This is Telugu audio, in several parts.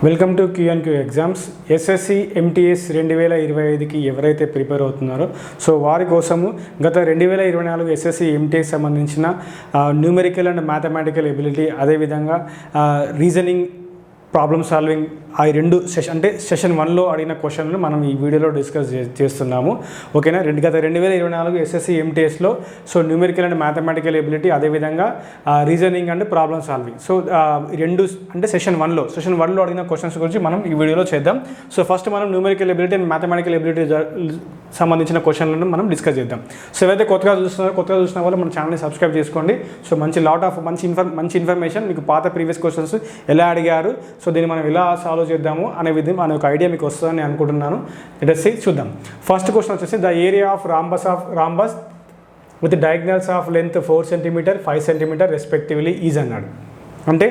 Welcome to QNQ exams. SSC MTS 2025కి ఎవరైతే ప్రిపేర్ అవుతున్నారో సో వారి కోసము గత 2024 ఎస్ఎస్సి ఎంటీఎస్ సంబంధించిన న్యూమెరికల్ అండ్ మ్యాథమెటికల్ ఎబిలిటీ, అదేవిధంగా రీజనింగ్, ప్రాబ్లమ్ సాల్వింగ్, ఆ రెండు సెషన్ 1లో అడిగిన క్వశ్చన్లు మనం ఈ వీడియోలో డిస్కస్ చేస్తున్నాము. ఓకేనా. గత 2024 ఎస్ఎస్సి ఎంటీఎస్లో so numerical and mathematical ability, అదేవిధంగా reasoning and problem solving, so రెండు సెషన్ 1లో అడిగిన క్వశ్చన్స్ గురించి మనం ఈ వీడియోలో చేద్దాం. సో ఫస్ట్ మనం numerical ability and mathematical ability సంబంధించిన క్వశ్చన్లను మనం డిస్కస్ చేద్దాం. సో ఏవైతే కొత్తగా చూసిన వాళ్ళు మన ఛానల్ని సబ్స్క్రైబ్ చేసుకోండి. సో మంచి ఇన్ఫర్మేషన్, మీకు పాత ప్రీవియస్ క్వశ్చన్స్ ఎలా అడిగారు, సో దీన్ని మనం ఎలా సాల్వ్ చేద్దాము అనే ఒక ఐడియా మీకు వస్తుందని అనుకుంటున్నాను. చూద్దాం. ఫస్ట్ క్వశ్చన్ వచ్చేసి the area of rhombus with diagonals of length 4 cm 5 cm respectively is అన్నాడు. అంటే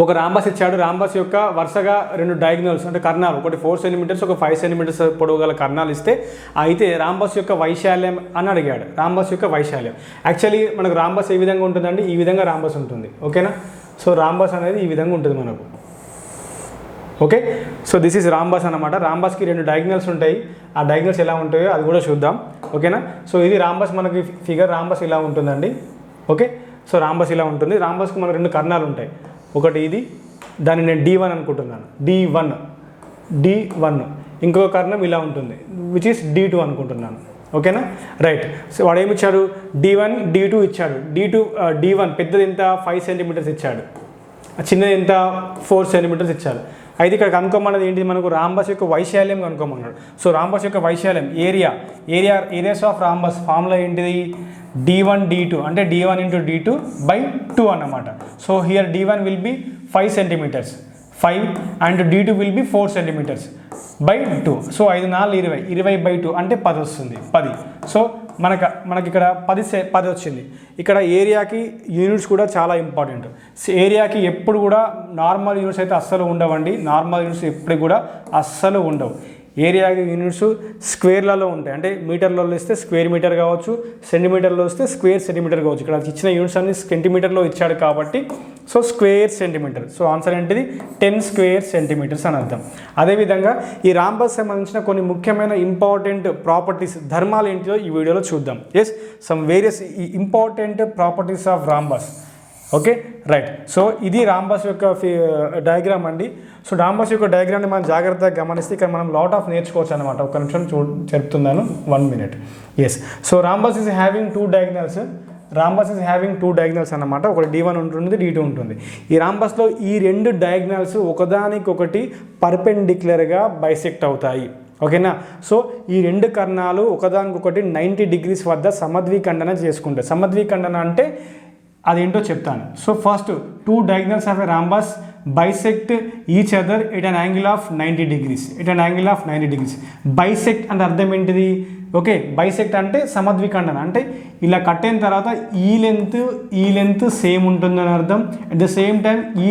ఒక రాంబస్ ఇచ్చాడు. రాంబస్ యొక్క వరుసగా రెండు డయాగ్నల్స్ అంటే కర్ణాలు, ఒకటి 4 cm ఒక 5 cm పొడవు గల కర్ణాలు ఇస్తే అయితే రాంబస్ యొక్క వైశాల్యం అని అడిగాడు. రాంబస్ యొక్క వైశాల్యం యాక్చువల్లీ మనకు రాంబస్ ఏ విధంగా ఉంటుందండి, ఈ విధంగా రాంబస్ ఉంటుంది. ఓకేనా. సో రాంబస్ అనేది ఈ విధంగా ఉంటుంది మనకు. Okay. So this is rhombus అనమాట. రాంబస్కి రెండు డయాగ్నల్స్ ఉంటాయి. ఆ డయాగ్నల్స్ ఎలా ఉంటాయో అది కూడా చూద్దాం. ఓకేనా. సో ఇది రాంబస్, మనకి ఫిగర్ రాంబస్ ఇలా ఉంటుందండి. ఓకే. సో రాంబస్ ఇలా ఉంటుంది. రాంబస్కి మనకు రెండు కర్ణాలు ఉంటాయి. ఒకటి ఇది, దాన్ని నేను D1 అనుకుంటున్నాను. D1 ఇంకొక కర్ణం ఇలా ఉంటుంది, విచ్ ఈస్ D2 అనుకుంటున్నాను. ఓకేనా. రైట్. సో వాడు ఏమి ఇచ్చాడు, D1 D2 ఇచ్చాడు. D1 పెద్దది ఎంత 5 cm ఇచ్చాడు, చిన్నది ఎంత 4 cm ఇచ్చాడు. అయితే ఇక్కడ కనుక్కోమన్నది ఏంటి, మనకు రాంబస్ యొక్క వైశాల్యం కనుక్కోమన్నాడు. సో రాంబస్ యొక్క వైశాల్యం ఏరియాస్ ఆఫ్ రాంబస్ ఫార్ములా ఏంటిది, D1 D2 అంటే D1 × D2 / 2 అన్నమాట. So here D1 will be 5 cm 5 and D2 will be 4 cm / 2. So 5 × 4 = 20/2 అంటే 10 వస్తుంది. 10. సో మనకి ఇక్కడ 10 వచ్చింది. ఇక్కడ ఏరియాకి యూనిట్స్ కూడా చాలా ఇంపార్టెంట్. ఏరియాకి ఎప్పుడు కూడా నార్మల్ యూనిట్స్ అయితే అస్సలు ఉండవండి. నార్మల్ యూనిట్స్ ఎప్పుడు కూడా అస్సలు ఉండవు. ఏరియాకి యూనిట్స్ స్క్వేర్లలో ఉంటాయి. అంటే మీటర్లలో ఇస్తే స్క్వేర్ మీటర్ కావచ్చు, సెంటీమీటర్లో ఇస్తే స్క్వేర్ సెంటీమీటర్ కావచ్చు. ఇక్కడ ఇచ్చిన యూనిట్స్ అన్ని సెంటీమీటర్లో ఇచ్చాడు కాబట్టి so square centimetre. So answer ఏంటిది 10 స్క్వేర్ సెంటీమీటర్స్ అని అర్థం. అదేవిధంగా ఈ రాంబస్ సంబంధించిన కొన్ని ముఖ్యమైన ఇంపార్టెంట్ ప్రాపర్టీస్, ధర్మాలు ఏంటిదో ఈ వీడియోలో చూద్దాం. Some various important properties of rhombus. Okay. Right. So ఇది రాంబస్ యొక్క డయాగ్రామ్ అండి. సో రాంబస్ యొక్క డయాగ్రామ్ని మనం జాగ్రత్తగా గమనిస్తే ఇక్కడ మనం లాట్ ఆఫ్ నేర్చుకోవచ్చు అనమాట. ఒక నిమిషం చెప్తున్నాను, 1 minute. So rhombus is having 2 diagonals. Rhombus is having 2 diagonals అన్నమాట. ఒకటి D1 ఉంటుంది, D2 ఉంటుంది. ఈ రాంబస్లో ఈ రెండు డయాగ్నల్స్ ఒకదానికొకటి పర్పెండిక్యులర్గా బైసెక్ట్ అవుతాయి. ఓకేనా. సో ఈ రెండు కర్ణాలు ఒకదానికొకటి 90 degrees వద్ద సమద్విఖండన చేసుకుంటాయి. సమద్విఖండన అంటే అదేంటో చెప్తాను. So first 2 diagonals of a rhombus bisect each other at an angle of 90 degrees. Bisect అంటే అర్థం ఏంటిది, ఓకే. బైసెక్ట్ అంటే సమద్విఖండన, అంటే ఇలా కట్ అయిన తర్వాత ఈ లెంత్ సేమ్ ఉంటుందని అర్థం. అట్ ద సేమ్ టైం ఈ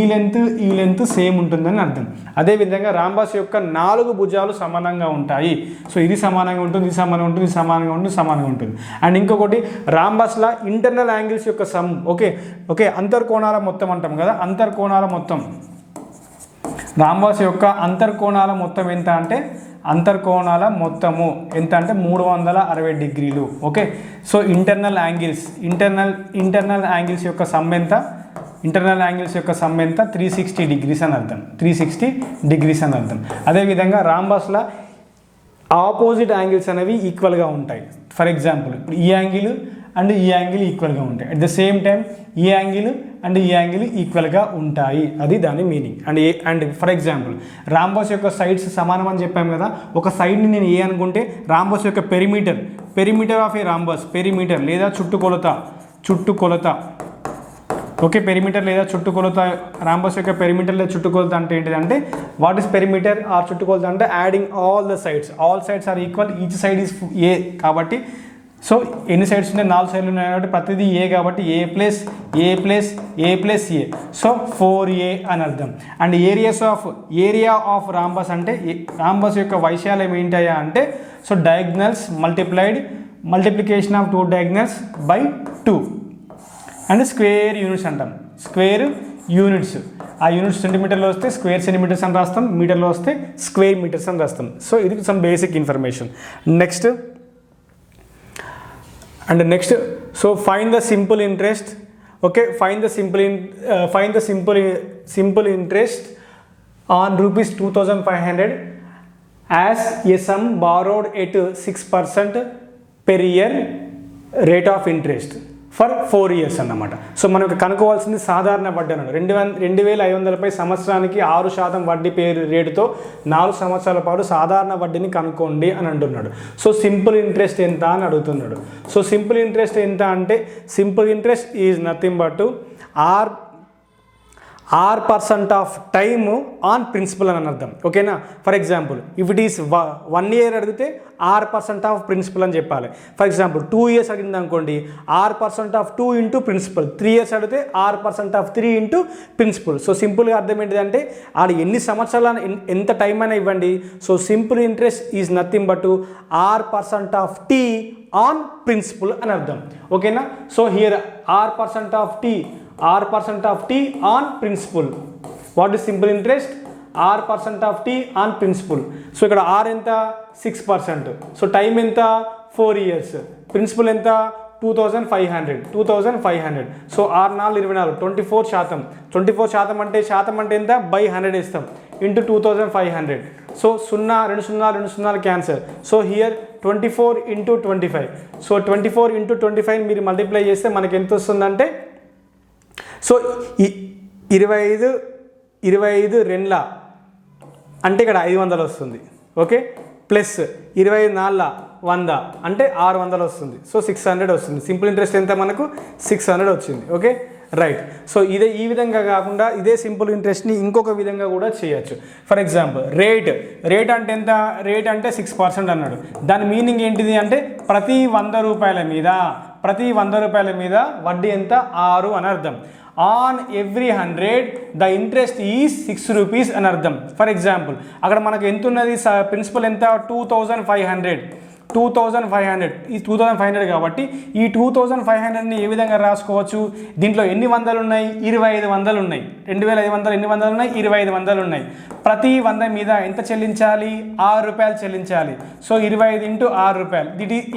లెంత్ సేమ్ ఉంటుందని అర్థం. అదేవిధంగా రాంబస్ యొక్క 4 భుజాలు సమానంగా ఉంటాయి. సో ఇది సమానంగా ఉంటుంది, ఇది సమానంగా ఉంటుంది, ఇది సమానంగా ఉంటుంది. అండ్ ఇంకొకటి రాంబస్లా ఇంటర్నల్ యాంగిల్స్ యొక్క సమ్, ఓకే అంతర్కోణాల మొత్తం అంటాం కదా, అంతర్కోణాల మొత్తం. రాంబస్ యొక్క అంతర్కోణాల మొత్తం ఎంత అంటే అంతర్కోణాల మొత్తము ఎంత అంటే 360 degrees. Okay. So internal angles యొక్క సమ్ ఎంత, 360 degrees అని అర్థం. 360 degrees అని అర్థం. అదేవిధంగా రాంబస్లో ఆపోజిట్ యాంగిల్స్ అనేవి ఈక్వల్గా ఉంటాయి. ఫర్ ఎగ్జాంపుల్ ఈ యాంగిల్ అండ్ ఈ యాంగిల్ ఈక్వల్గా ఉంటాయి. అట్ ద సేమ్ టైం ఈ యాంగిల్ అండ్ ఈ యాంగిల్ ఈక్వల్గా ఉంటాయి. అది దాని meaning. And for example rhombus యొక్క సైడ్స్ సమానం అని చెప్పాము కదా. ఒక సైడ్ని నేను ఏ అనుకుంటే రాంబస్ యొక్క perimeter of A rhombus, perimeter లేదా చుట్టుకొలత. ఓకే. పెరిమీటర్ లేదా చుట్టుకొలత, రాంబస్ యొక్క పెరిమీటర్ లేదా చుట్టుకొలత అంటే ఏంటిదంటే వాట్ ఈస్ పెరిమీటర్ ఆర్ చుట్టుకొలత అంటే adding all sides are equal, each side is a కాబట్టి. సో ఎన్ని సైడ్స్ ఉన్నాయి, 4 సైడ్లు ఉన్నాయి కాబట్టి ప్రతిదీ ఏ కాబట్టి A plus A. So 4A అని అర్థం. అండ్ ఏరియా ఆఫ్ రాంబస్ అంటే రాంబస్ యొక్క వైశాల్యం ఏంటయ్యా అంటే so diagonals multiplication of 2 diagonals / 2 and square units అంటాం. స్క్వేర్ యూనిట్స్ ఆ యూనిట్ సెంటీమీటర్లో వస్తే స్క్వేర్ సెంటీమీటర్స్ అని రాస్తాం, మీటర్లో వస్తే స్క్వేర్ మీటర్స్ అని రాస్తాం. సో ఇది some basic information. Next so find the simple interest. Okay, find the simple interest on rupees 2500 as a sum borrowed at 6% per year rate of interest for 4 years అన్నమాట. సో మనకు కనుక్కోవాల్సింది సాధారణ వడ్డీ అన్నాడు. 2500పై సంవత్సరానికి 6% వడ్డీ రేటుతో 4 సంవత్సరాల పాటు సాధారణ వడ్డీని కనుక్కోండి అని అంటున్నాడు. సో సింపుల్ ఇంట్రెస్ట్ ఎంత అని అడుగుతున్నాడు. సో సింపుల్ ఇంట్రెస్ట్ ఎంత అంటే simple interest is nothing but R% of time on principal అని అర్థం. ఓకేనా, for example if it is 1 year అడిగితే R% ఆఫ్ ప్రిన్సిపల్ అని చెప్పాలి. ఫర్ ఎగ్జాంపుల్ 2 years అడిగింది అనుకోండి, R% of 2 into principal. 3 years అడిగితే R% of 3 into principal. So సింపుల్గా అర్థం ఏంటిదంటే ఆడ ఎన్ని సంవత్సరాలు ఎంత టైం అయినా ఇవ్వండి. So simple interest is nothing but R% of T on principal అని అర్థం. ఓకేనా, so here R% of T on principal. What is simple interest? R% of T on principal. So ఇక్కడ R ఎంత 6%. సో టైం ఎంత 4 years. ప్రిన్సిపల్ ఎంత 2500. So R 4 24 24%. 24% అంటే ఎంత బై 100 ఇస్తాం into 2500. So 0 2 0 cancer. So here 24 into 25. So 24 into 25 మీరు మల్టిప్లై చేస్తే మనకి ఎంత వస్తుందంటే సో 25 రెండ్ల అంటే ఇక్కడ 500 వస్తుంది. ఓకే, ప్లస్ 24 100 అంటే 600 వస్తుంది. సో 600 వస్తుంది. సింపుల్ ఇంట్రెస్ట్ ఎంత మనకు 600 వచ్చింది. Okay, right. సో ఈ విధంగా కాకుండా ఇదే సింపుల్ ఇంట్రెస్ట్ని ఇంకొక విధంగా కూడా చేయొచ్చు. ఫర్ ఎగ్జాంపుల్ రేట్ అంటే ఎంత? రేట్ అంటే 6% అన్నాడు. దాని మీనింగ్ ఏంటిది అంటే ప్రతి 100 రూపాయల మీద వడ్డీ ఎంత? 6 అని అర్థం. On every 100 the interest is 6 rupees అని అర్థం. ఫర్ ఎగ్జాంపుల్ అక్కడ మనకు ఎంత ఉన్నది? ప్రిన్సిపల్ ఎంత? 2500. ఈ 2500 కాబట్టి ఈ 2500ని ఏ విధంగా రాసుకోవచ్చు? దీంట్లో ఎన్ని వందలు ఉన్నాయి? 25 వందలు ఉన్నాయి. 2500 ఎన్ని వందలు ఉన్నాయి? 25 వందలు ఉన్నాయి. ప్రతి 100 మీద ఎంత చెల్లించాలి? 6 రూపాయలు చెల్లించాలి. సో 25 ఇంటూ 6 రూపాయలు.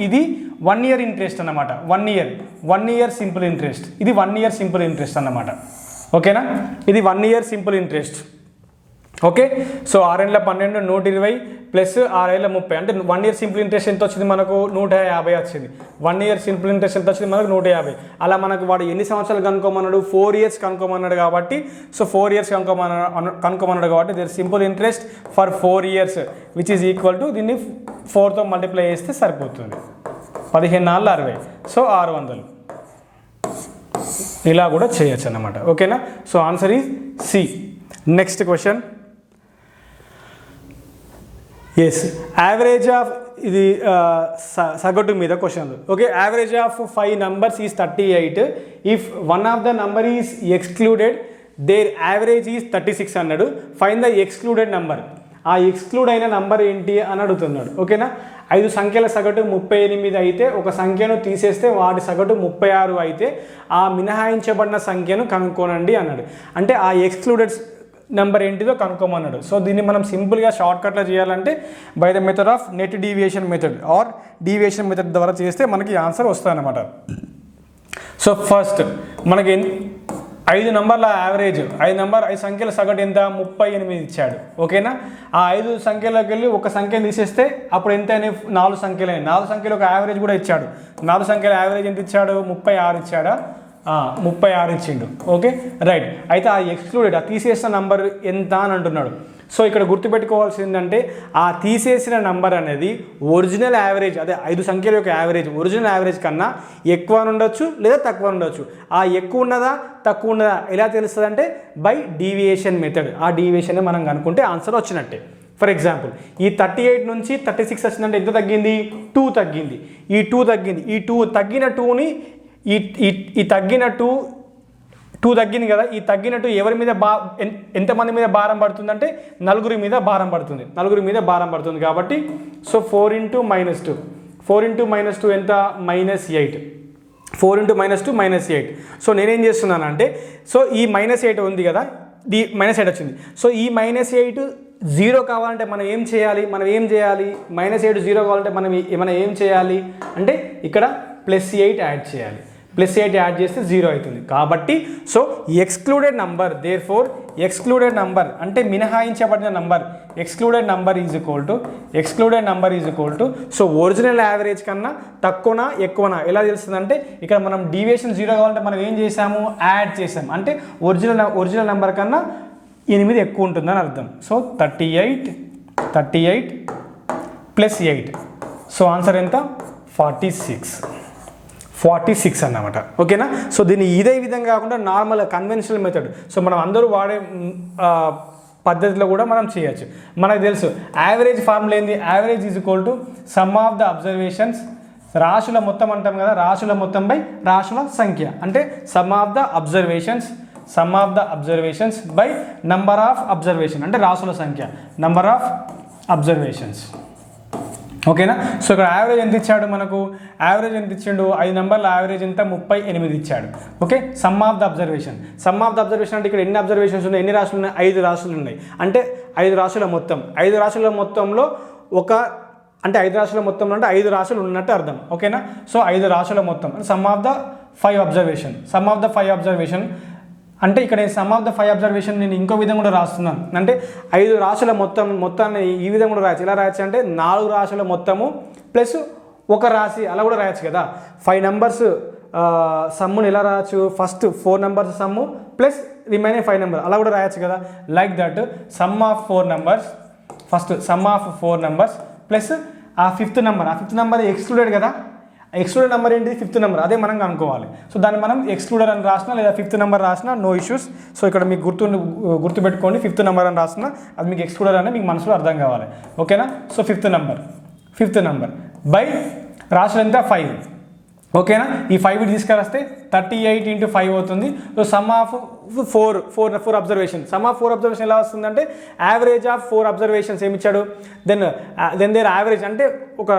ఇది 1 year ఇంట్రెస్ట్ అన్నమాట. 1 year సింపుల్ ఇంట్రెస్ట్. ఇది 1 year సింపుల్ ఇంట్రెస్ట్ అన్నమాట. ఓకేనా, ఇది 1 year simple interest. Okay, so 6 ఏళ్ళ 12 120 ప్లస్ 6 ఏళ్ళ 30 అంటే 1 year సింపుల్ ఇంట్రెస్ట్ ఎంత వచ్చింది మనకు? 150 వచ్చింది. 1 year సింపుల్ ఇంట్రెస్ట్ ఎంత వచ్చింది మనకు? 150. అలా మనకు వాడు ఎన్ని సంవత్సరాలు కనుక్కోమన్నాడు? 4 years కనుక్కోమన్నాడు కాబట్టి సో 4 years కనుక్కోమన్నాడు కాబట్టి there simple interest for 4 years which is equal to దీన్ని 4తో మల్టిప్లై చేస్తే సరిపోతుంది. 15 4 60. సో 600. ఇలా కూడా చేయొచ్చు అన్నమాట. ఓకేనా, so answer is C. Next question. Yes, average of ఇది సగటు మీద క్వశ్చన్లు. Okay, average of 5 numbers is 38. If one of the number is excluded there average is 36 అన్నాడు. Find the excluded number. ఆ ఎక్స్క్లూడ్ అయిన నంబర్ ఏంటి అని అడుగుతున్నాడు. ఓకేనా, 5 సంఖ్యల సగటు 38 అయితే ఒక సంఖ్యను తీసేస్తే వాటి సగటు 36 అయితే ఆ మినహాయించబడిన సంఖ్యను కనుక్కోనండి అన్నాడు. అంటే ఆ ఎక్స్క్లూడెడ్ నెంబర్ ఏంటిదో కనుక్కోమన్నాడు. సో దీన్ని మనం సింపుల్గా షార్ట్కట్లో చేయాలంటే by the method of net deviation method or deviation method ద్వారా చేస్తే మనకి ఆన్సర్ వస్తుంది అన్నమాట. సో ఫస్ట్ మనకి 5 నంబర్ల యావరేజ్ 5 సంఖ్యల సగటు ఎంత? 38 ఇచ్చాడు. ఓకేనా, ఆ 5 సంఖ్యలోకి వెళ్ళి ఒక సంఖ్యను తీసేస్తే అప్పుడు ఎంత అని 4 సంఖ్యలు. 4 సంఖ్యలు ఒక యావరేజ్ కూడా ఇచ్చాడు. 4 సంఖ్యల యావరేజ్ ఎంత ఇచ్చాడు? 36 ఇచ్చాడా? 36 ఇచ్చిండు. Okay, right. అయితే ఆ ఎక్స్క్లూడెడ్, ఆ తీసేసిన నంబర్ ఎంత అని అంటున్నాడు. సో ఇక్కడ గుర్తుపెట్టుకోవాల్సిందంటే ఆ తీసేసిన నంబర్ అనేది ఒరిజినల్ యావరేజ్, అదే 5 సంఖ్యల యొక్క యావరేజ్ ఒరిజినల్ యావరేజ్ కన్నా ఎక్కువ ఉండొచ్చు లేదా తక్కువ ఉండొచ్చు. ఆ ఎక్కువ ఉన్నదా తక్కువ ఉన్నదా ఎలా తెలుస్తుంది అంటే బై డీవియేషన్ మెథడ్. ఆ డీవియేషన్ మనం కనుక్కుంటే ఆన్సర్ వచ్చినట్టే. ఫర్ ఎగ్జాంపుల్ ఈ 38 నుంచి 36 వచ్చిందంటే ఎంత తగ్గింది? 2 తగ్గింది. ఈ 2 తగ్గింది. ఈ 2 తగ్గిన 2ని ఈ తగ్గిన 2 తగ్గింది కదా, ఈ తగ్గిన 2 ఎవరి మీద ఎంతమంది మీద భారం పడుతుందంటే 4 మీద భారం పడుతుంది. 4 మీద భారం పడుతుంది కాబట్టి సో 4 ఇంటూ -2. 4 ఇంటూ -2 ఎంత? -8. 4 ఇంటూ -2 -8. సో నేనేం చేస్తున్నానంటే సో ఈ -8 ఉంది కదా, -8 వచ్చింది. సో ఈ -8 0 కావాలంటే మనం ఏం చేయాలి, -8 0 కావాలంటే మనం ఏం చేయాలి అంటే ఇక్కడ +8 యాడ్ చేయాలి. +8 యాడ్ చేస్తే 0 అవుతుంది. కాబట్టి so excluded number, therefore excluded number అంటే మినహాయించబడిన number, excluded number is equal to so original average కన్నా తక్కువనా ఎక్కువనా ఎలా తెలుస్తుందంటే ఇక్కడ మనం డీవియేషన్ 0 కావాలంటే మనం ఏం చేసాము, యాడ్ చేసాము. అంటే ఒరిజినల్ నంబర్ కన్నా 8 ఎక్కువ ఉంటుందని అర్థం. సో 38 +8 సో ఆన్సర్ ఎంత, 46 అన్నమాట. ఓకేనా. సో దీన్ని ఇదే విధంగా కాకుండా నార్మల్ కన్వెన్షనల్ మెథడ్, సో మనం అందరూ వాడే పద్ధతిలో కూడా మనం చేయొచ్చు. మనకు తెలుసు యావరేజ్ ఫార్ములా ఏంది, average is equal to some of the observations, రాశుల మొత్తం అంటాం కదా, రాశుల మొత్తం బై రాశుల సంఖ్య. అంటే some of the observations by number of observation అంటే రాశుల సంఖ్య, నంబర్ ఆఫ్ అబ్జర్వేషన్స్. ఓకేనా. సో ఇక్కడ యావరేజ్ ఎంత ఇచ్చాడు మనకు, యావరేజ్ ఎంత ఇచ్చాడు, 5 నెంబర్ల యావరేజ్ ఎంత 38 ఇచ్చాడు. Okay. Some of the observation అంటే ఇక్కడ ఎన్ని అబ్జర్వేషన్స్ ఉన్నాయి, ఎన్ని రాశులు ఉన్నాయి, 5 రాశులు ఉన్నాయి. అంటే 5 రాశుల మొత్తంలో అంటే 5 రాశుల మొత్తంలో అంటే 5 రాశులు ఉన్నట్టు అర్థం. ఓకేనా. సో 5 రాశుల మొత్తం సమ్ ఆఫ్ ద 5 అబ్జర్వేషన్ అంటే ఇక్కడ సమ్ ఆఫ్ ద 5 అబ్జర్వేషన్ నేను ఇంకో విధంగా కూడా రాస్తున్నాను. అంటే 5 రాశుల మొత్తాన్ని ఈ విధంగా కూడా రాయచ్చు. ఎలా రాయచ్చు అంటే 4 రాశుల మొత్తము ప్లస్ 1 రాశి అలా కూడా రాయచ్చు కదా. 5 నెంబర్స్ సమ్ముని ఎలా రాయచ్చు, first 4 numbers sum plus remaining 5 number అలా కూడా రాయచ్చు కదా. Like that sum of 4 numbers plus ఆ ఫిఫ్త్ నెంబర్ ఎక్స్క్లూడెడ్ కదా. ఎక్స్క్లూడెడ్ నెంబర్ ఏంటి, 5th నెంబర్, అదే మనం కనుక్కోవాలి. సో దాన్ని మనం ఎక్స్క్లూడెడ్ అని రాసినా లేదా 5th నెంబర్ రాసినా నో ఇష్యూస్. సో ఇక్కడ మీకు గుర్తుపెట్టుకోండి, 5th నెంబర్ అని రాసినా అది మీకు ఎక్స్క్లూడెడ్ అని మీకు మనసులో అర్థం కావాలి. ఓకేనా. సో 5th నెంబర్ బై రాశులు ఎంత 5. ఓకేనా. ఈ 5 తీసుకొస్తే 38 × 5 అవుతుంది. సో సమ్ ఆఫ్ 4 అబ్జర్వేషన్, ఎలా వస్తుందంటే యావరేజ్ ఆఫ్ 4 అబ్జర్వేషన్స్ ఏమి ఇచ్చాడు, దెన్ దేర్ యావరేజ్ అంటే ఒక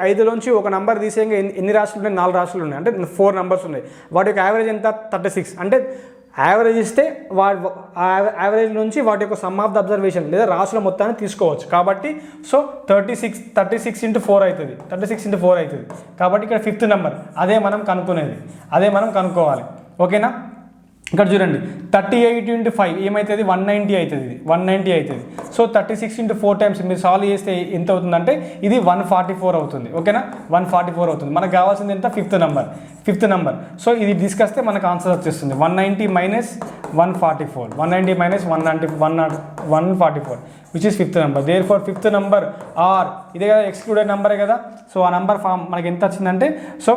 5లోంచి ఒక నెంబర్ తీసేయంగా ఎన్ని రాశులు ఉన్నాయి, 4 రాశులు ఉన్నాయి. అంటే 4 నెంబర్స్ ఉన్నాయి. వాటి యొక్క యావరేజ్ ఎంత 36. అంటే యావరేజ్ ఇస్తే యావరేజ్ నుంచి వాటి యొక్క సమ్ ఆఫ్ ద అబ్జర్వేషన్ లేదా రాశుల మొత్తాన్ని తీసుకోవచ్చు. కాబట్టి సో 36 × 4 అవుతుంది. కాబట్టి ఇక్కడ 5th నెంబర్ అదే మనం కనుక్కోవాలి. ఓకేనా. ఇక్కడ చూడండి 38 × 5 ఏమవుతుంది, 190 అవుతుంది. సో 36 × 4 టైమ్స్ మీరు సాల్వ్ చేస్తే ఎంత అవుతుందంటే ఇది 144 అవుతుంది. ఓకేనా. 144 అవుతుంది. మనకు కావాల్సింది ఎంత, 5th నెంబర్. సో ఇది తీసుకొస్తే మనకు ఆన్సర్ వచ్చేస్తుంది 190 - 144 which is 5th number. Therefore 5th number are ఇదే కదా, ఎక్స్క్లూడెడ్ నెంబరే కదా. సో ఆ నెంబర్ ఫామ్ మనకి ఎంత వచ్చిందంటే సో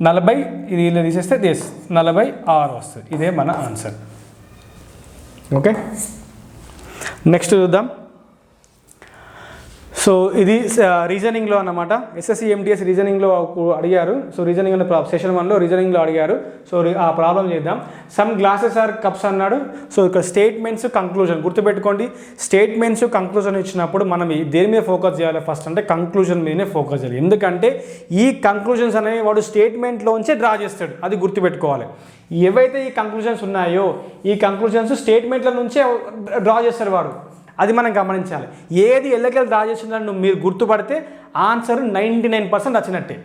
40 ఇది ఇలా తీసేస్తే 46 వస్తుంది. ఇదే మన ఆన్సర్. ఓకే. నెక్స్ట్ చూద్దాం. సో ఇది రీజనింగ్లో అన్నమాట. SSC MTS రీజనింగ్లో అడిగారు. సో రీజనింగ్ అనే సెషన్ 1లో రీజనింగ్లో అడిగారు. సో ఆ ప్రాబ్లం చేద్దాం. సమ్ గ్లాసెస్ ఆర్ కప్స్ అన్నాడు. సో ఇక్కడ స్టేట్మెంట్స్, కంక్లూజన్ గుర్తుపెట్టుకోండి. స్టేట్మెంట్స్, కంక్లూజన్ ఇచ్చినప్పుడు మనం దేని మీద ఫోకస్ చేయాలి ఫస్ట్ అంటే కంక్లూజన్ మీదనే ఫోకస్ చేయాలి. ఎందుకంటే ఈ కంక్లూజన్స్ అనేవి వాడు స్టేట్మెంట్లోంచే డ్రా చేస్తాడు, అది గుర్తుపెట్టుకోవాలి. ఏవైతే ఈ కంక్లూజన్స్ ఉన్నాయో ఈ కంక్లూజన్స్ స్టేట్మెంట్ల నుంచే డ్రా చేస్తాడు వాడు, అది మనం గమనించాలి. ఏది ఎల్లకెళ్ళి డ్రా చేసిందని మీరు గుర్తుపడితే ఆన్సర్ 99% వచ్చినట్టే,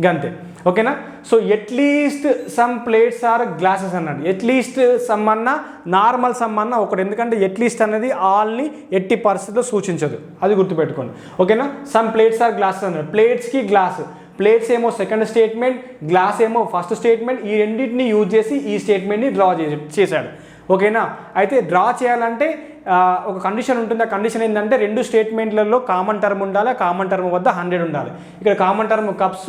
గంతే. ఓకేనా. So at least some plates are glasses అన్నాడు. ఎట్లీస్ట్ సమ్ అన్న నార్మల్ సమ్ అన్న ఒకటి, ఎందుకంటే ఎట్లీస్ట్ అనేది ఆల్ని ఎట్టి పరిస్థితుల్లో సూచించదు, అది గుర్తుపెట్టుకోండి. ఓకేనా. సమ్ ప్లేట్స్ ఆర్ గ్లాసెస్ అన్నాడు. ప్లేట్స్కి గ్లాస్, ప్లేట్స్ ఏమో సెకండ్ స్టేట్మెంట్, గ్లాస్ ఏమో ఫస్ట్ స్టేట్మెంట్. ఈ రెండింటిని యూజ్ చేసి ఈ స్టేట్మెంట్ని డ్రా చేశాడు. ఓకేనా. అయితే డ్రా చేయాలంటే ఒక కండిషన్ ఉంటుంది. ఆ కండిషన్ ఏంటంటే 2 స్టేట్మెంట్లలో కామన్ టర్మ్ ఉండాలి, కామన్ టర్మ్ వద్ద 100 ఉండాలి. ఇక్కడ కామన్ టర్మ్ కప్స్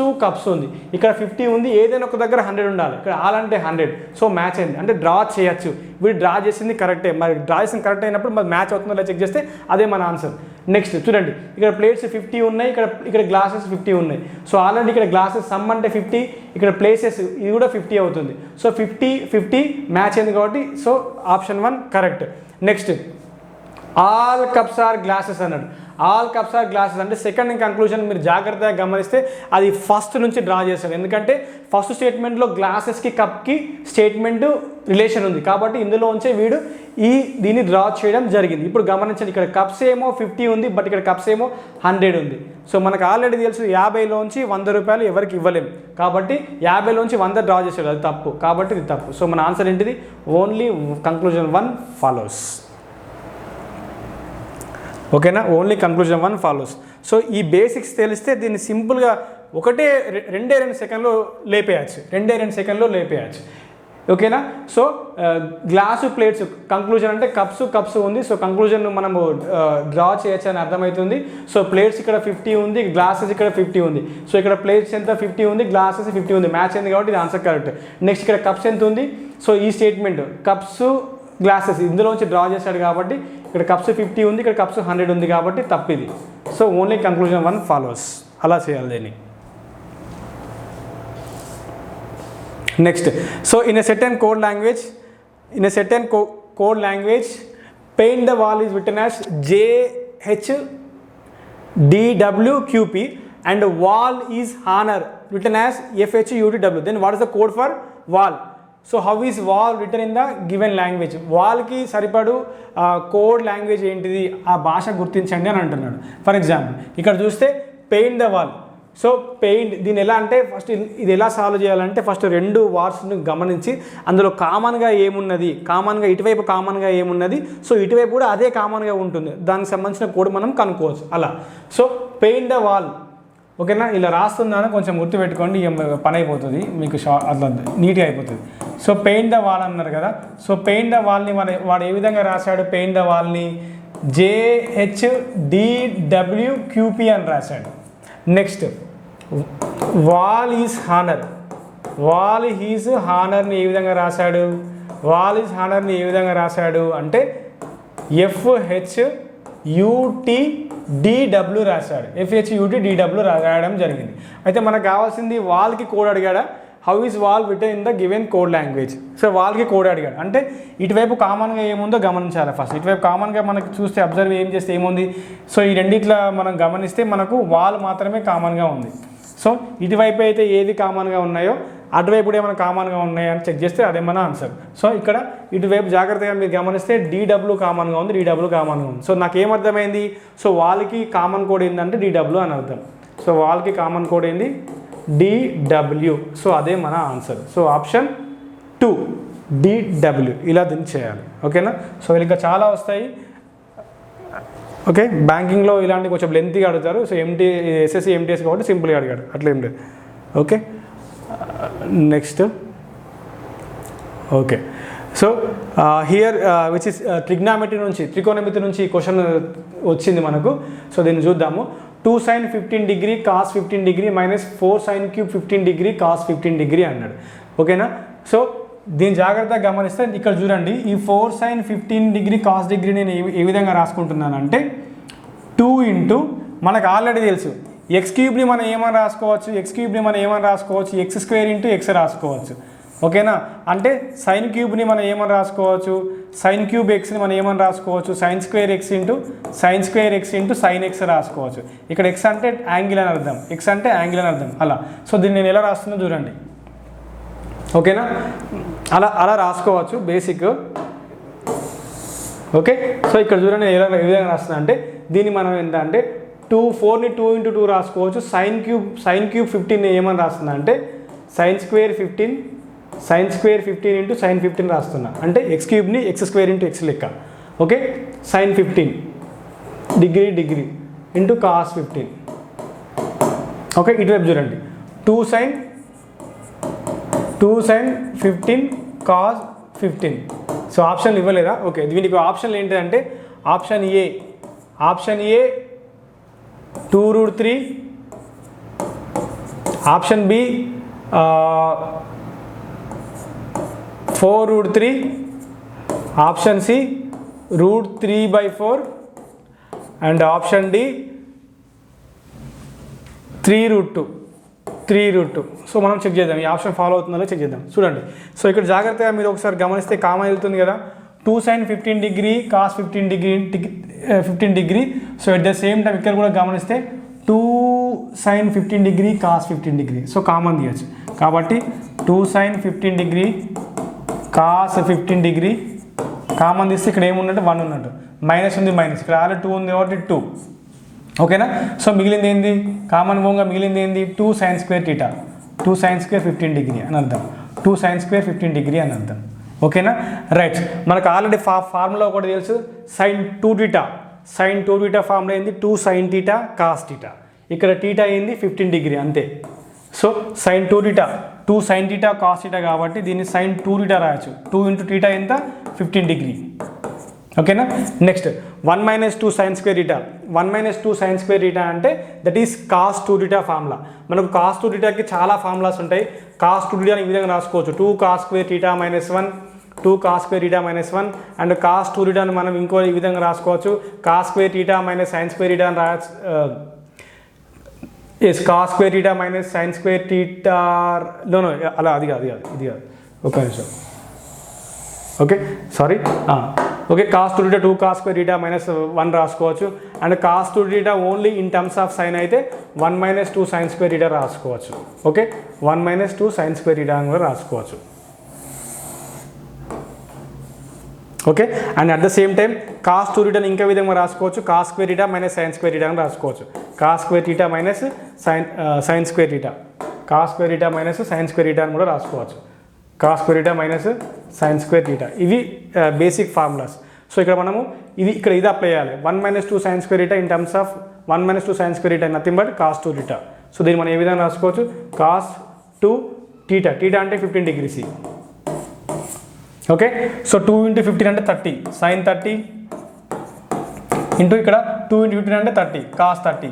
ఉంది, ఇక్కడ 50 ఉంది. ఏదైనా ఒక దగ్గర 100 ఉండాలి. ఇక్కడ ఆల్ అంటే 100. సో మ్యాచ్ అయింది అంటే డ్రా చేయొచ్చు. వీడు డ్రా చేసింది కరెక్టే, మరి డ్రా చేసింది కరెక్ట్ అయినప్పుడు మరి మ్యాచ్ అవుతుందో చెక్ చేస్తే అదే మన ఆన్సర్. నెక్స్ట్ చూడండి, ఇక్కడ ప్లేట్స్ 50 ఉన్నాయి, ఇక్కడ గ్లాసెస్ 50 ఉన్నాయి. సో ఆల్రెడీ ఇక్కడ గ్లాసెస్ సమ్ అంటే 50, ఇక్కడ ప్లేసెస్ ఇది కూడా 50 అవుతుంది. సో 50 మ్యాచ్ అయింది కాబట్టి so option 1 correct. Next all cups or glasses అన్నాడు. ఆల్ కప్స్ ఆర్ గ్లాసెస్ అంటే సెకండ్ కంక్లూజన్ మీరు జాగ్రత్తగా గమనిస్తే అది ఫస్ట్ నుంచి డ్రా చేశారు, ఎందుకంటే ఫస్ట్ స్టేట్మెంట్లో గ్లాసెస్కి కప్కి స్టేట్మెంట్ రిలేషన్ ఉంది కాబట్టి ఇందులోంచే వీడు దీన్ని డ్రా చేయడం జరిగింది. ఇప్పుడు గమనించండి, ఇక్కడ కప్స్ ఏమో 50 ఉంది, బట్ ఇక్కడ కప్స్ ఏమో 100 ఉంది. సో మనకు ఆల్రెడీ తెలుసు 50లోంచి 100 రూపాయలు ఎవరికి ఇవ్వలేము కాబట్టి 50లోంచి 100 డ్రా చేసాడు, అది తప్పు కాబట్టి ఇది తప్పు. సో మన ఆన్సర్ ఏంటిది? Only conclusion 1 follows. ఓకేనా, ఓన్లీ కంక్లూజన్ 1 ఫాలోస్. సో ఈ బేసిక్స్ తెలిస్తే దీన్ని సింపుల్గా రెండే 2 సెకండ్లో లేపేయచ్చు. ఓకేనా. సో గ్లాసు ప్లేట్స్ కంక్లూజన్ అంటే కప్స్ ఉంది. సో కంక్లూజన్ మనము డ్రా చేయొచ్చు అని అర్థమవుతుంది. సో ప్లేట్స్ ఇక్కడ 50 ఉంది, గ్లాసెస్ ఇక్కడ 50 ఉంది. సో ఇక్కడ ప్లేట్స్ ఎంత 50 ఉంది, గ్లాసెస్ 50 ఉంది, మ్యాచ్ అయింది కాబట్టి ఇది ఆన్సర్ కరెక్ట్. నెక్స్ట్ ఇక్కడ కప్స్ ఎంత ఉంది, సో ఈ స్టేట్మెంట్ కప్స్ గ్లాసెస్ ఇందులోంచి డ్రా చేశాడు కాబట్టి ఇక్కడ కప్స్ 50 ఉంది, ఇక్కడ కప్స్ 100 ఉంది కాబట్టి తప్పిది. So only conclusion 1 follows. అలా చేయాలి దీన్ని. Next, so in a certain code language, paint the wall is written as JHDWQP and wall is honor written as FHUTW. Then what is the code for wall? So how is wall written in the given language? Wall ki saripadu code language ఏంటిది, ఆ భాష గుర్తించండి అని అంటున్నాడు. ఫర్ ఎగ్జాంపుల్ ఇక్కడ చూస్తే paint the wall. So paint దీన్ని ఎలా అంటే ఫస్ట్ ఇది ఎలా సాల్వ్ చేయాలంటే ఫస్ట్ 2 వార్స్ని గమనించి అందులో కామన్గా ఇటువైపు కామన్గా ఏమున్నది, సో ఇటువైపు కూడా అదే కామన్గా ఉంటుంది, దానికి సంబంధించిన కోడ్ మనం కనుక్కోవచ్చు అలా. So paint the wall. ఓకేనా, ఇలా రాస్తుందని కొంచెం గుర్తుపెట్టుకోండి, పని అయిపోతుంది మీకు, అట్లా నీట్గా అయిపోతుంది. సో పెయింట్ ద వాల్ అన్నారు కదా. సో పెయింట్ ద వాల్ని వాడు ఏ విధంగా రాశాడు, పెయింట్ ద వాల్ని JHDWQP అని రాశాడు. Next wall is honour. హానర్ని ఏ విధంగా రాశాడు, అంటే FHUTDW రాశాడు. FHUTDW రాయడం జరిగింది. అయితే మనకు కావాల్సింది వాల్కి కోడ్ అడిగాడా, how is wall written in the given code language. So వాల్కి కోడ్ అడిగాడు అంటే ఇటువైపు కామన్గా ఏముందో గమనించాలి ఫస్ట్. ఇటువైపు కామన్గా మనకి చూస్తే అబ్జర్వ్ చేస్తే ఏముంది, సో ఈ రెండిట్లా మనం గమనిస్తే మనకు వాల్ మాత్రమే కామన్గా ఉంది. సో ఇటువైపు అయితే ఏది కామన్గా ఉన్నాయో అటువైపు కూడా ఏమైనా కామన్గా ఉన్నాయో అని చెక్ చేస్తే అదే మన ఆన్సర్. సో ఇక్కడ ఇటువైపు జాగ్రత్తగా మీరు గమనిస్తే DW కామన్గా ఉంది, DW కామన్గా ఉంది. సో నాకు ఏమర్థమైంది, సో వాల్కి కామన్ కోడ్ ఏంటంటే DW అని అర్థం. సో వాల్కి కామన్ కోడ్ ఏంది DW. సో అదే మన ఆన్సర్. సో ఆప్షన్ 2 DW ఇలా దీన్ని చేయాలి. ఓకేనా. సో ఇంకా చాలా వస్తాయి. ఓకే, బ్యాంకింగ్లో ఇలాంటి కొంచెం లెంతీగా అడుగుతారు. సో SSC MTS కాబట్టి సింపుల్గా అడిగాడు, అట్లా ఏం లేదు. Okay, next. Okay, so here which is త్రికోణమితి నుంచి క్వశ్చన్ వచ్చింది మనకు. సో దీన్ని చూద్దాము. 2 sin 15 degree cos 15 degree minus 4 sin cube 15 degree cos 15 degree అన్నాడు. ఓకేనా. సో దీన్ని జాగ్రత్తగా గమనిస్తే ఇక్కడ చూడండి, ఈ 4 sin 15 degree cos degree నేను ఏ విధంగా రాసుకుంటున్నానంటే 2 ఇంటూ మనకు ఆల్రెడీ తెలుసు ఎక్స్ క్యూబ్ని మనం ఏమని రాసుకోవచ్చు, ఎక్స్ స్క్వేర్ ఇంటూ ఎక్స్ రాసుకోవచ్చు. ఓకేనా, అంటే సైన్ క్యూబ్ని మనం ఏమని రాసుకోవచ్చు, సైన్ క్యూబ్ ఎక్స్ని మనం ఏమని రాసుకోవచ్చు, sine square X into sine X రాసుకోవచ్చు. ఇక్కడ ఎక్స్ అంటే యాంగిల్ అని అర్థం, అలా. సో దీన్ని నేను ఎలా రాస్తున్నా చూడండి. ఓకేనా, అలా రాసుకోవచ్చు బేసిక్. ఓకే, సో ఇక్కడ చూడండి నేను ఏ విధంగా రాస్తున్నా అంటే దీన్ని మనం ఏంటంటే 4ని 2 ఇంటూ 2 రాసుకోవచ్చు. సైన్ క్యూబ్ 15 ఏమని రాస్తున్నా అంటే సైన్ స్క్వేర్ 15 ఇంటూ సైన్ 15 రాస్తున్నా, అంటే ఎక్స్ క్యూబ్ని ఎక్స్ స్క్వేర్ ఇంటూ ఎక్స్ లెక్క. Okay, sine 15 degree into cos 15. Okay, ఇటువైపు చూడండి 2 sin 15 కాస్ 15. సో ఆప్షన్లు ఇవ్వలేదా? ఓకే, దీనికి ఆప్షన్లు ఏంటంటే option A 2√3, option B 4√3, option C √3/4 and option D 3√2. సో మనం చెక్ చేద్దాం ఈ ఆప్షన్ ఫాలో అవుతుందో చెక్ చేద్దాం. చూడండి, సో ఇక్కడ జాగ్రత్తగా మీరు ఒకసారి గమనిస్తే కామన్ వెళ్తుంది కదా. 2 sin 15 degree cos 15 degree 15 degree. So at the same time ఇక్కడ కూడా గమనిస్తే 2 sin 15 degree cos 15 degree. So common తీయచ్చు కాబట్టి 2 sin 15 degree cos 15 degree common తీస్తే ఇక్కడ ఏమున్నట్టు 1 ఉన్నట్టు, మైనస్ ఉంది మైనస్, ఇక్కడ ఆల్రెడీ 2 ఉంది కాబట్టి 2. ఓకేనా. సో మిగిలింది ఏంది, కామన్ పోగా మిగిలింది ఏంది 2 sin square θ, 2 sin square 15 degree అని అర్థం, 2 sin square 15 డిగ్రీ అని అర్థం. ఓకేనా. రైట్. మనకు ఆల్రెడీ ఫార్ములా ఒకటి తెలుసు, sin 2θ. sin 2θ ఫార్ములా ఏంది 2 sin θ cos θ. ఇక్కడ θ ఏంది 15 డిగ్రీ అంతే. సో sin 2θ 2 sin θ cos θ కాబట్టి దీన్ని sin 2θ రాయొచ్చు. 2 into θ ఎంత 15 డిగ్రీ. ఓకేనా. Next 1 minus 2 sin square θ. 1 minus 2 sin square θ అంటే దట్ ఈస్ cos 2θ ఫార్ములా. మనకు cos 2θకి చాలా ఫార్ములాస్ ఉంటాయి. cos 2θ ఈ విధంగా రాసుకోవచ్చు, 2 cos square θ minus 1, 2 cos square θ minus 1 and cos 2θని మనం ఇంకో ఈ విధంగా రాసుకోవచ్చు, cos square θ minus sin square θ అని రాయచ్చు. Yes, cos square θ minus sin square θ లోనో అలా అది కాదు ఇది కాదు, ఒక నిమిషం. Okay sorry. Okay, cos 2θ 2 cos square θ minus 1 రాసుకోవచ్చు. And cos 2θ only in terms of sine అయితే 1 minus 2 sin square θ రాసుకోవచ్చు. ఓకే, 1 minus 2 sin square θ అని కూడా రాసుకోవచ్చు. Okay. And at the same time cos 2θని ఇంకా విధంగా రాసుకోవచ్చు, cos square θ minus sin square θ అని రాసుకోవచ్చు. cos square θ minus sin square θ, cos square θ minus sin square θ అని కూడా రాసుకోవచ్చు, cos square θ minus sin square θ. ఇవి బేసిక్ ఫార్ములాస్. సో ఇక్కడ మనము ఇది అప్లై చేయాలి. 1 minus 2 sin square θ in terms of 1 minus 2 sin square θ nothing but cos 2θ. So దీన్ని మనం ఏ విధంగా రాసుకోవచ్చు, cos 2θ, θ అంటే 15 డిగ్రీస్. ఓకే. సో 2 into 15 అంటే 30 sin 30 ఇంటూ ఇక్కడ 2 into 15 అంటే 30 cos 30.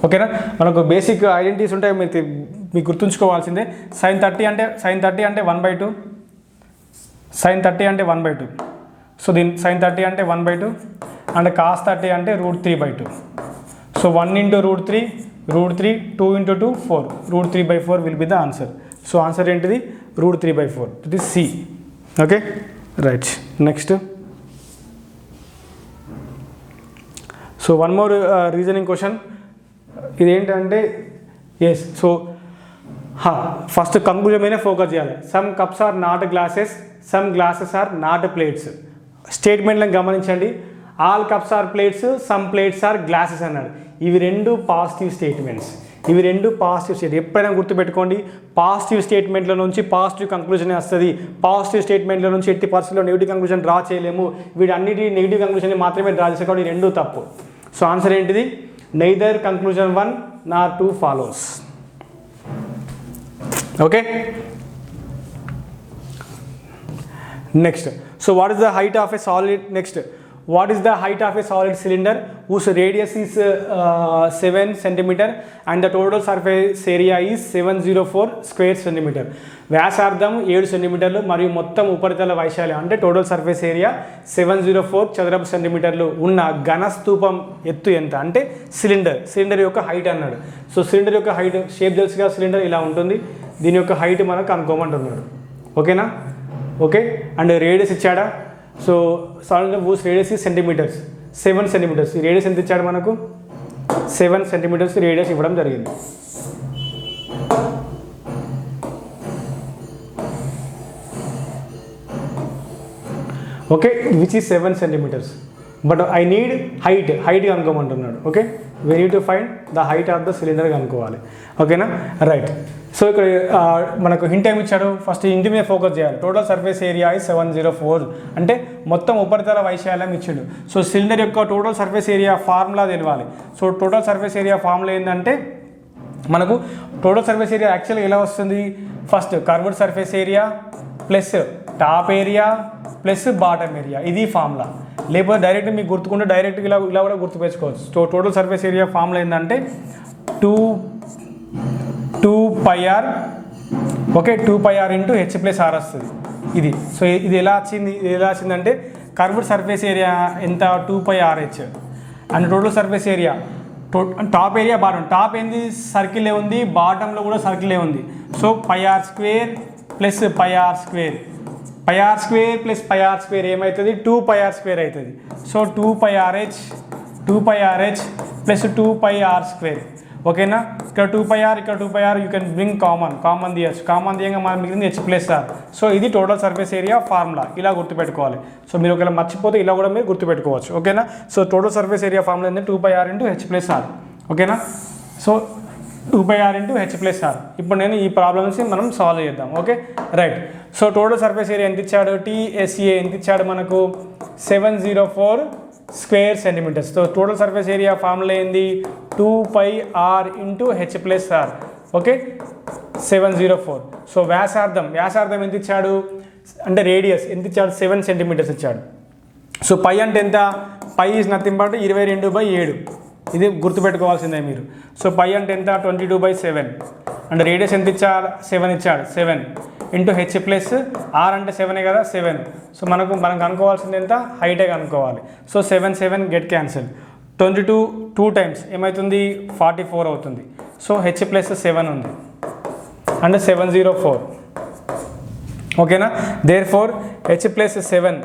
ఓకేనా. మనకు బేసిక్ ఐడెంటిటీస్ ఉంటాయి, మీకు గుర్తుంచుకోవాల్సిందే. sin 30 అంటే 1/2, sin 30 అంటే 1/2. సో దీని sin 30 అంటే 1/2 అండ్ cos 30 అంటే √3/2. So 1 into √3, 2 into 2 4, √3/4 will be the answer. So answer ఏంటిది √3/4, it is C. Okay right. Next so one more reasoning question. ఇదేంటంటే ఎస్, సో ఫస్ట్ కంక్లూజన్ మీదే ఫోకస్ చేయాలి. Some cups are not glasses, some glasses are not plates. స్టేట్మెంట్లను గమనించండి. All cups are plates, some plates are glasses అన్నాడు. ఇవి రెండు పాజిటివ్ స్టేట్మెంట్స్. ఎప్పుడైనా గుర్తుపెట్టుకోండి, పాజిటివ్ స్టేట్మెంట్ల నుంచి పాజిటివ్ కంక్లూజన్ వస్తుంది. పాజిటివ్ స్టేట్మెంట్ల నుంచి ఎట్టి పరిస్థితుల్లో నెగిటివ్ కంక్లూజన్ డ్రా చేయలేము. వీటన్నిటి నెగిటివ్ కంక్లూజన్ మాత్రమే డ్రా చేసే కాబట్టి రెండు తప్పు. సో ఆన్సర్ ఏంటిది, neither conclusion 1 nor 2 follows. Okay. Next, so what is the height of a solid? Next, what is the height of a solid cylinder whose radius is 7 cm and the total surface area is 704 square centimeter? వ్యాసార్థం 7 సెంటీమీటర్లు మరియు మొత్తం ఉపరితల వైశాల్యం అంటే టోటల్ సర్ఫేస్ ఏరియా 704 చదరపు సెంటీమీటర్లు ఉన్న ఘన స్తూపం ఎత్తు ఎంత అంటే సిలిండర్ యొక్క హైట్ అన్నాడు. సో సిలిండర్ యొక్క హైట్ షేప్ తెలుసుగా, సిలిండర్ ఇలా ఉంటుంది, దీని యొక్క హైట్ మనకు కనుక్కోమంటున్నాడు. ఓకేనా. ఓకే. అండ్ రేడియస్ ఇచ్చాడా, సో సాలిడ్ వూస్ రేడియస్ ఈ సెంటీమీటర్స్, 7 సెంటీమీటర్స్. ఈ రేడియస్ ఎంత ఇచ్చాడు మనకు, 7 సెంటీమీటర్స్ రేడియస్ ఇవ్వడం జరిగింది. Okay, which is 7 centimeters. But I need height కనుక్కోమంటున్నాడు. Okay, we need to find the height of the cylinder కనుక్కోవాలి. ఓకేనా. రైట్. సో ఇక్కడ మనకు హింట్ ఏమి ఇచ్చాడు, ఫస్ట్ ఇంటి మీద ఫోకస్ చేయాలి. టోటల్ సర్ఫేస్ ఏరియా 704 అంటే మొత్తం ఉపరితల వైశాల్యం ఇచ్చాడు. సో సిలిండర్ యొక్క టోటల్ సర్ఫేస్ ఏరియా ఫార్ములా తెలియాలి. So total surface area formula ఏంటంటే మనకు టోటల్ సర్ఫేస్ ఏరియా యాక్చువల్గా ఎలా వస్తుంది, first curved surface area plus top area plus bottom area, ఇది ఫార్ములా. లేకపోతే డైరెక్ట్ మీకు గుర్తుకుంటే డైరెక్ట్గా ఇలా కూడా గుర్తుపెట్టుకోవచ్చు. So total surface area formula ఏంటంటే 2πr. Okay, 2πr into h plus r వస్తుంది ఇది. సో ఇది ఎలా వచ్చిందంటే కర్వ్డ్ సర్ఫేస్ ఏరియా ఎంత 2πrh and total surface area top area bottom. Top ఏంది సర్కిలే ఉంది, బాటంలో కూడా సర్కిలే ఉంది. So πr² plus πr² pi r square plus pi r square ఏమవుతుంది 2πr స్క్వేర్ అవుతుంది. So 2πrh plus 2πr square. ఓకేనా, ఇక్కడ 2πr ఇక్కడ 2πr you can bring common తీయచ్చు. కామన్ తీయంగా మనం మిగిలింది h+r. సో ఇది టోటల్ సర్ఫేస్ ఏరియా ఫార్ములా, ఇలా గుర్తుపెట్టుకోవాలి. సో మీరు ఒకవేళ మర్చిపోతే ఇలా కూడా మీరు గుర్తుపెట్టుకోవచ్చు. ఓకేనా, so total surface area formula ఏంటంటే 2πr × h+r. ఓకేనా, సో 2πr × h+r. ఇప్పుడు నేను ఈ ప్రాబ్లమ్స్ మనం సాల్వ్ చేద్దాం. Okay right. So total surface area ఎంత ఇచ్చాడు, TSA ఎంత ఇచ్చాడు మనకు 704 square centimetres. So total surface area formula ఏంది 2πr × h+r. ఓకే 704. సో వ్యాసార్థం ఎంత ఇచ్చాడు అంటే రేడియస్ ఎంత ఇచ్చాడు 7 సెంటీమీటర్స్ ఇచ్చాడు. సో పై అంటే ఎంత, పై ఈజ్ నథింగ్ బట్ 22/7. ఇది గుర్తుపెట్టుకోవాల్సిందే మీరు. సో పై అంటే ఎంత 22/7 అంటే రేడియస్ ఎంత ఇచ్చాడు 7 ఇచ్చాడు. 7 × h+r అంటే 7 కదా 7. సో మనం కనుక్కోవాల్సింది ఎంత, హైటే కనుక్కోవాలి. So 7 get cancel. 22 2 టైమ్స్ ఏమవుతుంది 44 అవుతుంది. సో h+7 ఉంది అంటే 704. ఓకేనా, దేర్ఫోర్ h+7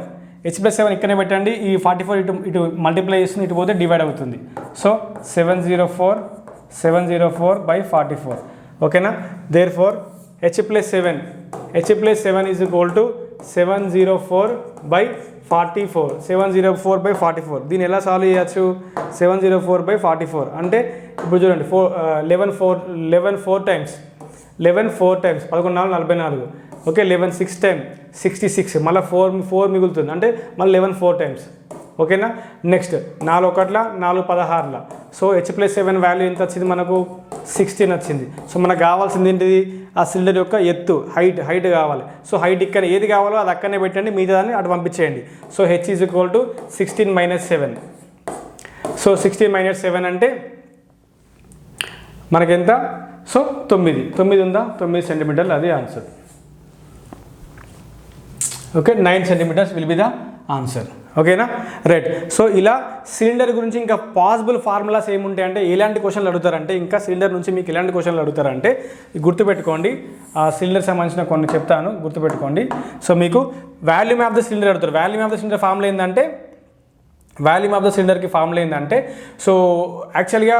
ఇక్కడనే పెట్టండి. ఈ 44 ఇటు మల్టిప్లై చేస్తుంది, ఇటు పోతే డివైడ్ అవుతుంది. సో 704/44. ఓకేనా, therefore h+7 is equal to 704/44. 704/44 దీన్ని ఎలా సాల్వ్ చేయొచ్చు, 704/44 అంటే ఇప్పుడు చూడండి 11 4 టైమ్స్ 11 4 ఓకే 11 6 టైమ్స్ 66 మళ్ళీ 4 మిగులుతుంది అంటే మళ్ళీ 11 4 టైమ్స్. ఓకేనా, నెక్స్ట్ 4 1 4 16. సో h+7 వాల్యూ ఎంత వచ్చింది మనకు 16 వచ్చింది. సో మనకు కావాల్సింది ఏంటిది, ఆ సిలిండర్ యొక్క ఎత్తు హైట్ కావాలి. సో హైట్ ఇక్కడ ఏది కావాలో అది అక్కడనే పెట్టండి, మిగతా దాన్ని అటు పంపించేయండి. So h is equal to 16 - 7. So 16 - 7 అంటే మనకెంత, సో 9 ఉందా, 9 సెంటీమీటర్లు, అది answer. Okay 9 centimetres will be the answer. ఓకేనా రైట్. సో ఇలా సిలిండర్ గురించి ఇంకా పాసిబుల్ ఫార్ములాస్ ఏముంటాయి అంటే ఎలాంటి క్వశ్చన్లు అడుగుతారంటే, ఇంకా సిలిండర్ నుంచి మీకు ఎలాంటి క్వశ్చన్లు అడుగుతారంటే గుర్తుపెట్టుకోండి. ఆ సిలిండర్ సంబంధించిన కొన్ని చెప్తాను, గుర్తుపెట్టుకోండి. సో మీకు వాల్యూమ్ ఆఫ్ ద సిలిండర్ అడుగుతారు. Volume of the cylinder formula ఏంటంటే, వాల్యూమ్ ఆఫ్ ద సిలిండర్కి ఫార్ములా ఏంటంటే, సో యాక్చువల్గా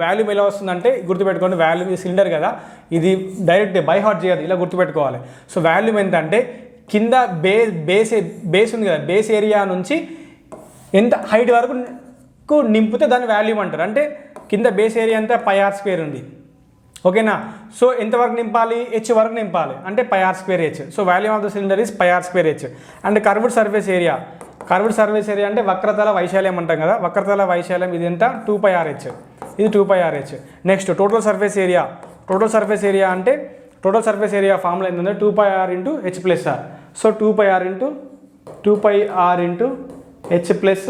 వాల్యూమ్ ఎలా వస్తుందంటే గుర్తుపెట్టుకోండి. వాల్యూమ్ ఈ సిలిండర్ కదా, ఇది డైరెక్ట్ బై హార్ట్ చేయదు, ఇలా గుర్తుపెట్టుకోవాలి. సో వాల్యూమ్ ఏంటంటే కింద బేస్ ఉంది కదా, బేస్ ఏరియా నుంచి ఎంత హైట్ వరకు నింపితే దాన్ని వాల్యూమ్ అంటారు. అంటే కింద బేస్ ఏరియా అంతా πr² ఉంది. ఓకేనా, సో ఎంతవరకు నింపాలి, h వరకు నింపాలి అంటే πr²h. So volume of the cylinder is πr²h. And curved surface area అంటే వక్రతల వైశాల్యం అంటాం కదా, వక్రతల వైశాల్యం ఇది ఎంత 2πrh, ఇది 2πrh. Next total surface area అంటే టోటల్ సర్ఫేస్ ఏరియా ఫార్ములా ఏంటంటే 2πr × h+r. So 2πr × h+r.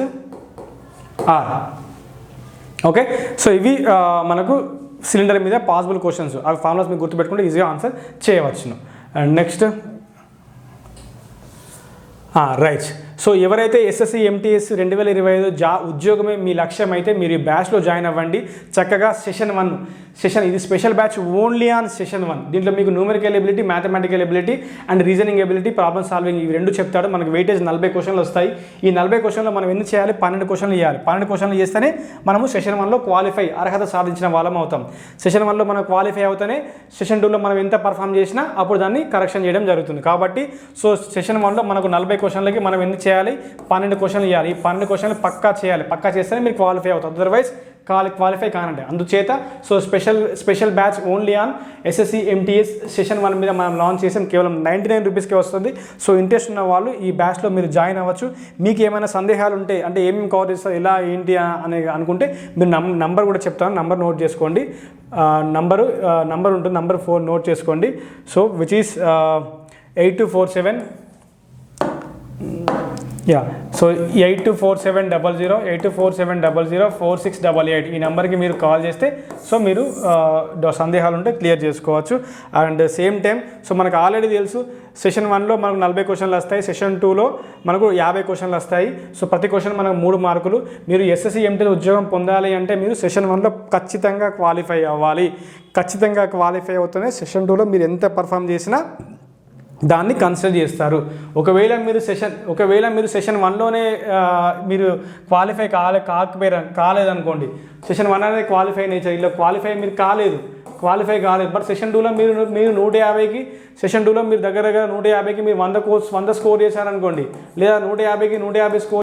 Okay, so ఇవి మనకు సిలిండర్ మీద పాసిబుల్ క్వశ్చన్స్. ఆ ఫార్ములాస్ మీకు గుర్తుపెట్టుకుంటే ఈజీగా ఆన్సర్ చేయవచ్చును. And next right. సో ఎవరైతే SSC MTS 2025 ఉద్యోగమే మీ లక్ష్యం అయితే మీరు ఈ బ్యాచ్లో జాయిన్ అవ్వండి. చక్కగా సెషన్ ఇది special batch only on session 1. దీంట్లో మీకు numerical ability, mathematical ability and reasoning ability, problem solving ఇవి 2 చెప్తాడు. మనకు వెయిటేజ్ 40 క్వశ్చన్లు వస్తాయి. ఈ 40 క్వశ్చన్లో మనం ఎన్ని చేయాలి, 12 క్వశ్చన్లు చేయాలి. 12 క్వశ్చన్లు చేస్తేనే మనము సెషన్ 1లో క్వాలిఫై, అర్హత సాధించిన వాళ్ళం అవుతాం. సెషన్ 1లో మనం క్వాలిఫై అవుతేనే సెషన్ 2లో మనం ఎంత పర్ఫామ్ చేసినా అప్పుడు దాన్ని కరెక్షన్ చేయడం జరుగుతుంది. కాబట్టి సో సెషన్ 1లో మనకు 40 క్వశ్చన్లకి మనం ఎన్ని చేయాలి, 12 క్వశ్చన్లు చేయాలి. ఈ 12 క్వశ్చన్లు పక్కా చేయాలి. పక్కా చేస్తేనే మీరు క్వాలిఫై అవుతారు, అదర్వైజ్ క్వాలిఫై కానండి. అందుచేత so special batch only on SSC MTS session 1 మీద మనం లాంచ్ చేసాం. కేవలం 99 రూపీస్కే వస్తుంది. సో ఇంట్రెస్ట్ ఉన్న వాళ్ళు ఈ బ్యాచ్లో మీరు జాయిన్ అవ్వచ్చు. మీకు ఏమైనా సందేహాలు ఉంటే, అంటే ఏమేమి కవర్ చేస్తారు, ఎలా ఏంటి అని అనుకుంటే మీరు నంబర్ కూడా చెప్తాను, నంబర్ నోట్ చేసుకోండి. నంబర్ ఉంటుంది, నంబర్ 4 నోట్ చేసుకోండి. సో విచ్ ఈస్ 8247 సో 824700 ఈ నెంబర్కి మీరు కాల్ చేస్తే సో మీరు సందేహాలు ఉంటే క్లియర్ చేసుకోవచ్చు. అండ్ సేమ్ టైం సో మనకు ఆల్రెడీ తెలుసు సెషన్ 1లో మనకు 40 క్వశ్చన్లు వస్తాయి, సెషన్ 2లో మనకు 50 క్వశ్చన్లు వస్తాయి. సో ప్రతి క్వశ్చన్ మనకు 3 మార్కులు. మీరు SSC MTS ఉద్యోగం పొందాలి అంటే మీరు సెషన్ 1లో ఖచ్చితంగా క్వాలిఫై అవ్వాలి. ఖచ్చితంగా క్వాలిఫై అవుతూనే సెషన్ 2లో మీరు ఎంత పర్ఫామ్ చేసినా దాన్ని కన్సిడర్ చేస్తారు. ఒకవేళ మీరు సెషన్ 1లోనే మీరు క్వాలిఫై కాలేదనుకోండి, సెషన్ 1 అనేది క్వాలిఫై నేచర్, ఇలా మీరు క్వాలిఫై కాలేదు, బట్ సెషన్ 2లో మీరు 150కి సెషన్ 2లో మీరు దగ్గరగా 150కి మీరు 100 స్కోర్ చేశారనుకోండి, లేదా 150కి 150 స్కోర్